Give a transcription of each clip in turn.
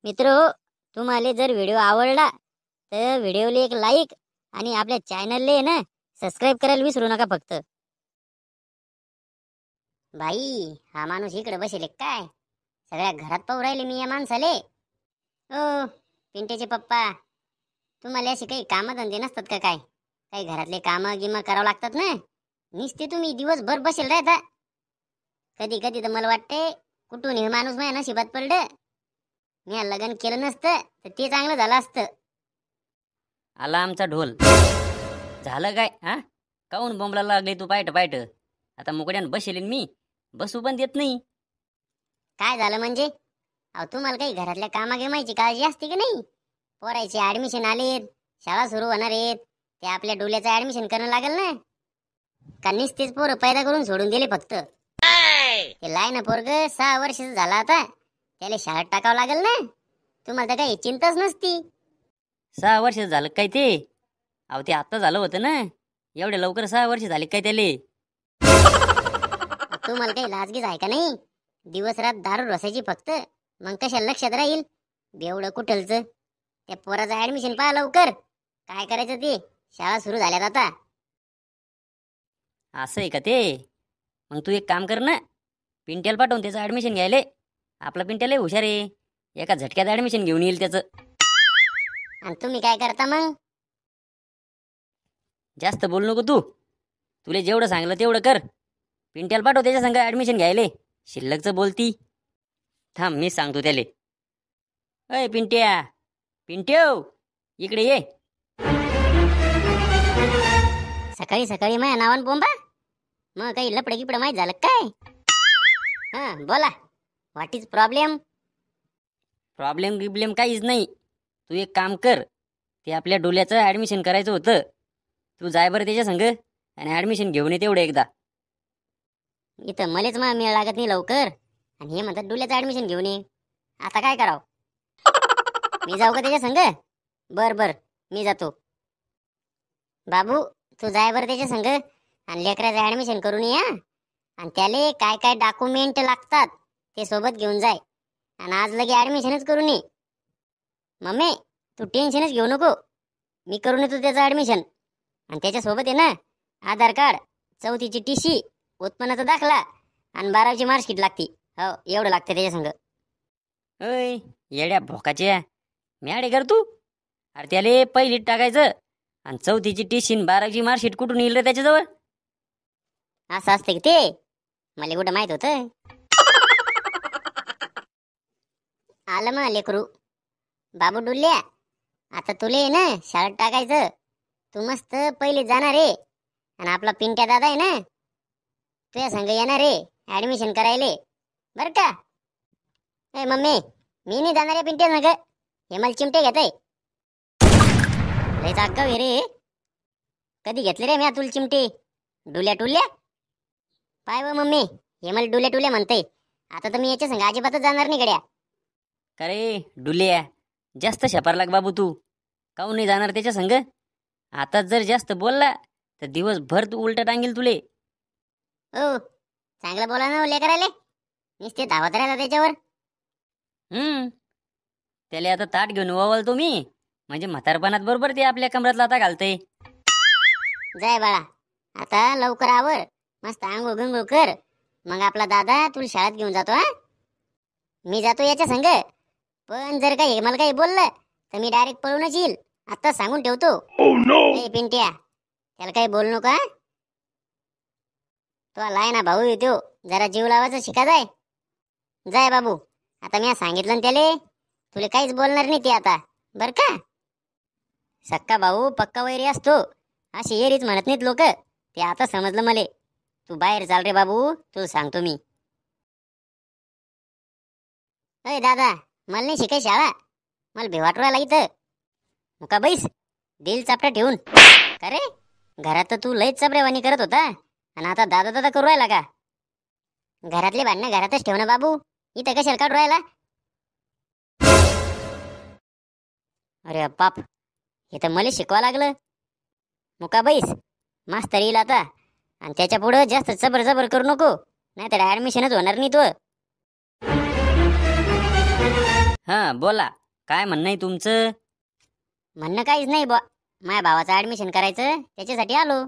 मित्रो, तुम्हाला जर व्हिडिओ आवडला तर व्हिडिओला एक लाईक आणि आपल्या चॅनलला ना सबस्क्राईब करायला विसरू नका फक्त. बाई, हा माणूस इकडे बसेल काय? सगळ्या घरात पाहू राहिले मी या माणसाले. ओ पिंटेचे पप्पा, तुम्हाला असे काही कामं धंदे नसतात का? काय काही घरातले कामं गिमं करावं लागतात ना. नुसते तुम्ही दिवसभर बसेल राहता. कधी कधी तर मला वाटते कुठून हे माणूस माझ्या नशिबात पडलं. मी लग्न केलं नसतं तर ते चांगलं झालं असतं. आला आमचा ढोल. झालं काय? हा, काऊन बोंबला लागले तू? पायट पायट आता मुकड्यान बसेल मी, बसू पण देत नाही. काय झालं म्हणजे? अहो, तुम्हाला काही घरातल्या कामा गिमायची काळजी असते की नाही? पोरायचे ऍडमिशन आलेत, शाळा सुरू होणार आहेत, ते आपल्या डोल्याचं ऍडमिशन करणं लागेल ना. का नुसतेच पोरं पैदा करून सोडून दिले फक्त? ते लायना पोरग 6 वर्षाचं झाला आता, त्याला शाळेत टाकावं लागेल ना. तुम्हाला तर काही चिंताच नसती. 6 वर्ष झालं काय ते? अहो ते आता झालं होतं ना. एवढे लवकर 6 वर्ष झाले काय त्याले? तुम्हाला काही लाजगीच आहे का नाही? दिवस रात दारू रसायची फक्त, मग कशा लक्षात राहील? बेवडं कुठलचं. त्या पोराचं ऍडमिशन पहा लवकर. काय करायचं ते? शाळा सुरू झाल्यात आता. असं आहे का ते? मग तू एक काम कर ना, पिंट्याला पाठवून त्याचं ऍडमिशन घ्यायले. आपला पिंट्याला हुशार आहे, एका झटक्यात ऍडमिशन घेऊन येईल त्याचं. आणि तुम्ही काय करता मग? जास्त बोलू नको तू. तुला जेवढं सांगलं तेवढं कर. पिंट्याला पाठव त्याच्या संग ऍडमिशन घ्यायले. शिल्लकचं बोलती. थांब मी सांगतो त्याले. अय पिंट्या, पिंट्यो इकडे ये. सकाळी सकाळी माझ्या नावान बोंबा? मग काही लपडे गिपडे माहीत झालं काय? हा बोला, व्हॉट इज प्रॉब्लेम? प्रॉब्लेम गिब्लेम काहीच नाही. तू एक काम कर, ते आपल्या डोल्याचं ऍडमिशन करायचं होतं. तू जाय बरं त्याच्या संग आणि ऍडमिशन घेऊन ये तेवढं एकदा. इथं मलेच मग मेळ लागत नाही लवकर, आणि हे म्हणतात डुल्याचं ऍडमिशन घेऊन ये. आता काय करावं? मी जाऊ का त्याच्या संग? बर बर, मी जातो. बाबू, तू जाय बरं त्याच्या संग आणि लेकराचं ऍडमिशन करून ये. आणि त्याले काय काय डॉक्युमेंट लागतात ते सोबत घेऊन जाय. आणि आज लगे ऍडमिशनच करून ये. मम्मी, तू टेन्शनच घेऊ नको, मी करून येतो त्याचं ऍडमिशन. आणि त्याच्यासोबत आहे ना आधार कार्ड, 4थीची TC, उत्पन्नाचा दाखला आणि 12वीची मार्कशीट लागती. हो, एवढं लागतं त्याच्या संग. अय येड्या भोकाच्या मॅडे कर तू. अरे त्याले पहिलीत टाकायचं आणि 4थीची TC आणि 12वीची मार्कशीट कुठून येईल रे त्याच्याजवळ? असं असतं की ते? मला कुठं माहित होतं. आलं मग लेकरू. बाबू डुल्ल्या, आता तुले आहे ना शाळेत टाकायचं. तू मस्त पहिले जाणार रे, आणि आपला पिंट्या दादा आहे ना तुझ्या संग येणार रे ऍडमिशन करायले, बर का? ए मम्मी, मी नाही जाणार आहे पिंट्या संग. हे मला चिमटे घेत आहे. लय जागाव रे. कधी घेतले रे मी तुला चिमटे? डुल्या टुल्या पाय व मम्मी, हे मला डुल्या टुल्या म्हणते. आता तर मी याच्या संग अजिबातच जाणार नाही गड्या. का रे डुल्या, जास्त शपार लाग बाबू तू. काऊन नाही जाणार त्याच्या संग? आता जर जास्त बोलला तर दिवसभर तू उलट टांगेल तुले. ओ, चांगलं बोला ना लेकराले. नुसते धावत राहता त्याच्यावर. त्याला आता ताट घेऊन ओवाळतो मी, म्हणजे म्हातारपणात बरोबर ते आपल्या कमरात लाता घालते. जाय बाळा, आता लवकर आवर, मस्त आंघोळ गंघोळ कर. मग आपला दादा तुला शाळेत घेऊन जातो. हा, मी जातो याच्या संग. पण जर काही मला काही बोललं तर मी डायरेक्ट पळूनच येईल. आता सांगून ठेवतो. ए पिंट्या, त्याला काही बोलू नका. तो आलाय ना भाऊ येतो, जरा जीव लावायचं शिका. जाय जाय बाबू. आता मी सांगितलं ना त्याले, तुला काहीच बोलणार नाही ते आता, बर का? सक्का भाऊ पक्का वैरी असतो, अशी एरीच म्हणत नाहीत लोक. ते आता समजलं मले. तू बाहेर चाल रे बाबू, तुला सांगतो मी. अय दादा, मला नाही शिकाय शाळा. मला भेवाट राहिला इथं. मुका बैस, दिल चापटा ठेवून. का रे, घरात तर तू लयच चपरेवाणी करत होता, आणि आता दादा दादा करू राहिला का? घरातले भांडणं घरातच ठेव ना बाबू, इथं कशाला काढू राहिला? अरे बाप, हे तर मला शिकवा लागलं. मुका बैस, मास्तर येईल आता. आणि त्याच्या पुढं जास्त जबर जबर करू नको, नाहीतर ऍडमिशनच होणार नाही तो. हां बोला, काय म्हणणं आहे तुमचं? म्हणणं काहीच नाही बुवा. माझ्या भावाचं ऍडमिशन करायचं त्याच्यासाठी आलो.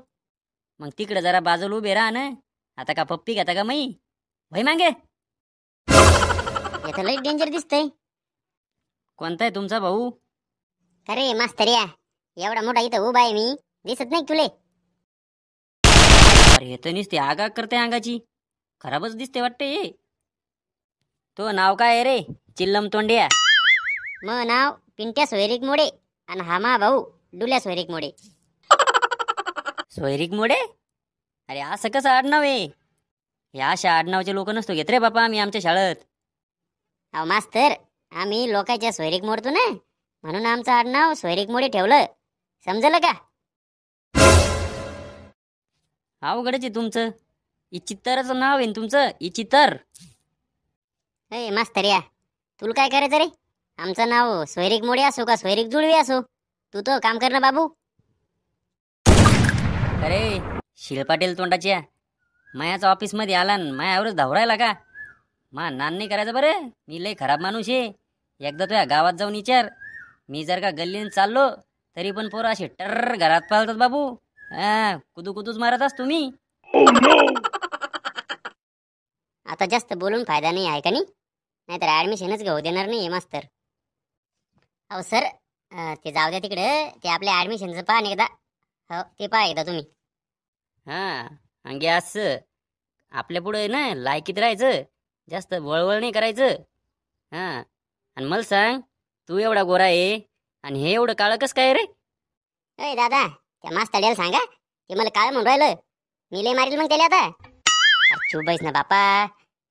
मग तिकडे जरा बाजूला उभे राहा ना. आता का पप्पी घेता का मी भाई मागे? याचं लई डेंजर दिसतंय. कोणता आहे तुमचा भाऊ? अरे मास्तरिया, एवढा मोठा इथं उभा आहे मी, दिसत नाही तुले? अरे हे तर नुसते आगा करते अंगाची, खराबच दिसते वाटते हे. तो नाव काय आहे रे चिल्लम तोंडिया? मग नाव पिंट्या सोयरिक मोडे आणि हा मा भाऊ डुल्या सोयरिक मोडे. सोयरिक मोडे? अरे असं कसं आडनाव आहे? या अशा आडनावचे लोक नसतो घेत रे बापा आम्ही आमच्या शाळेत. अहो मास्तर, आम्ही लोकांच्या सोयरीक मोडतो ना, म्हणून आमचं आडनाव सोयरीक मोडे ठेवलं. समजलं का? अवघडच आहे तुमचं. इचित्तरचं नाव आहे ना तुमचं, इचित्तर. ए मास्तरिया, तुला काय करायचं रे? आमचं नाव सोयरीक मोडे असो का सोयरीक जुळवी असो, तू तो काम कर ना बाबू. अरे शिल पाटील तोंडाच्या, मायाचा ऑफिसमध्ये आला न मायावरच धावरायला का? मा नान नाही करायचं बरं, मी लय खराब माणूस आहे. एकदा तुझ्या गावात जाऊन विचार, मी जर का गल्लीन चाललो तरी पण पोरं असे टर घरात पाळतात बाबू. हा कुदू कुदूच मारत असतो मी. आता जास्त बोलून फायदा नाही आहे का नाही? नाहीतर ऍडमिशनच घेऊ देणार नाही मास्तर. अहो सर, ते जाऊ द्या तिकडे. ते आपल्या ऍडमिशनचं पहा ना एकदा. हो ते पहा एकदा तुम्ही. हां अंगे असं आपल्या पुढे ना लायकीत राहायचं, जास्त वळवळ नाही करायचं. हां आणि मला सांग, तू एवढा गोरा आहे आणि हे एवढं काळं कसं काय रे? अय दादा, त्या मास्तड्याला सांगा, ते मला काय म्हणून राहिलं. मी लय मारील मग त्याला आता. अरे चुप बैस ना बापा,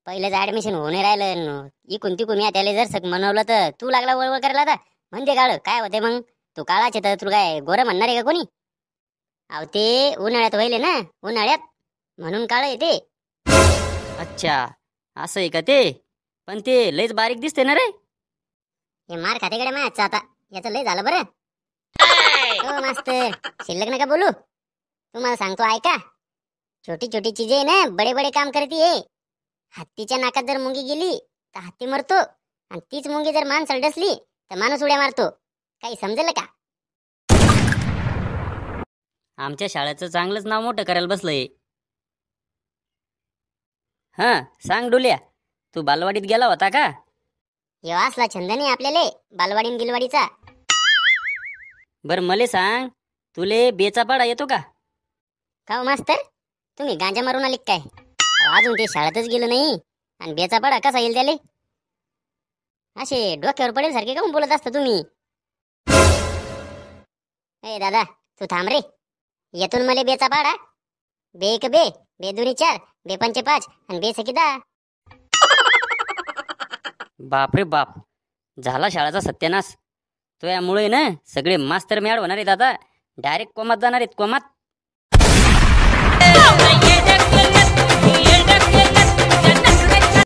पहिलंच ऍडमिशन होऊन राहिलं. इकून तिकून या त्याला जर सग म्हणवलं तर तू लागला वळवळ करायला. आता म्हणते काळ काय होते मग? तू काळाचे तर तुला काय गोरं म्हणणार आहे का कोणी? अहो ते उन्हाळ्यात व्हायले ना, उन्हाळ्यात म्हणून काळ येते. अच्छा असं आहे का ते? पण ते लयच बारीक दिसते ना रे. हे मार खातेकडे माझ्या आता, याचं लय झालं बरं. हो मास्तर, शिल्लक नका बोलू. तुम्हाला सांगतो ऐका, छोटी छोटी चीज आहे ना, बडे बडे काम करते. हत्तीच्या नाकात जर मुंगी गेली तर हत्ती मरतो, आणि तीच मुंगी जर माणसाला डसली तर माणूस उड्या मारतो. काही समजलं का? आमच्या शाळेचं चांगलंच नाव मोठं करायला बसलंय. हां सांग डोल्या, तू बालवाडीत गेला होता का? येवा असला छंद नाही आपल्याला बालवाडीन गिलवाडीचा. बरं मले सांग, तुले बेचा पाडा येतो का? का हो मास्तर, तुम्ही गांजा मारून आले काय? अहो, अजून ते शाळेतच गेलो नाही आणि बेचा पाडा कसा येईल त्याले? असे डोक्यावर पडेल सारखे काऊन बोलत असता तुम्ही? ए दादा, तू थांब रे. येतून मला बेचा पाडा. बे एक बे, बे दुनी 4, बे पंचे 5 आणि बे सकी 10. बाप रे बाप, झाला शाळेचा सत्यानाश. तो यामुळे ना सगळे मास्तर मॅड होणार आहेत आता. डायरेक्ट कोमात जाणार आहेत, कोमात.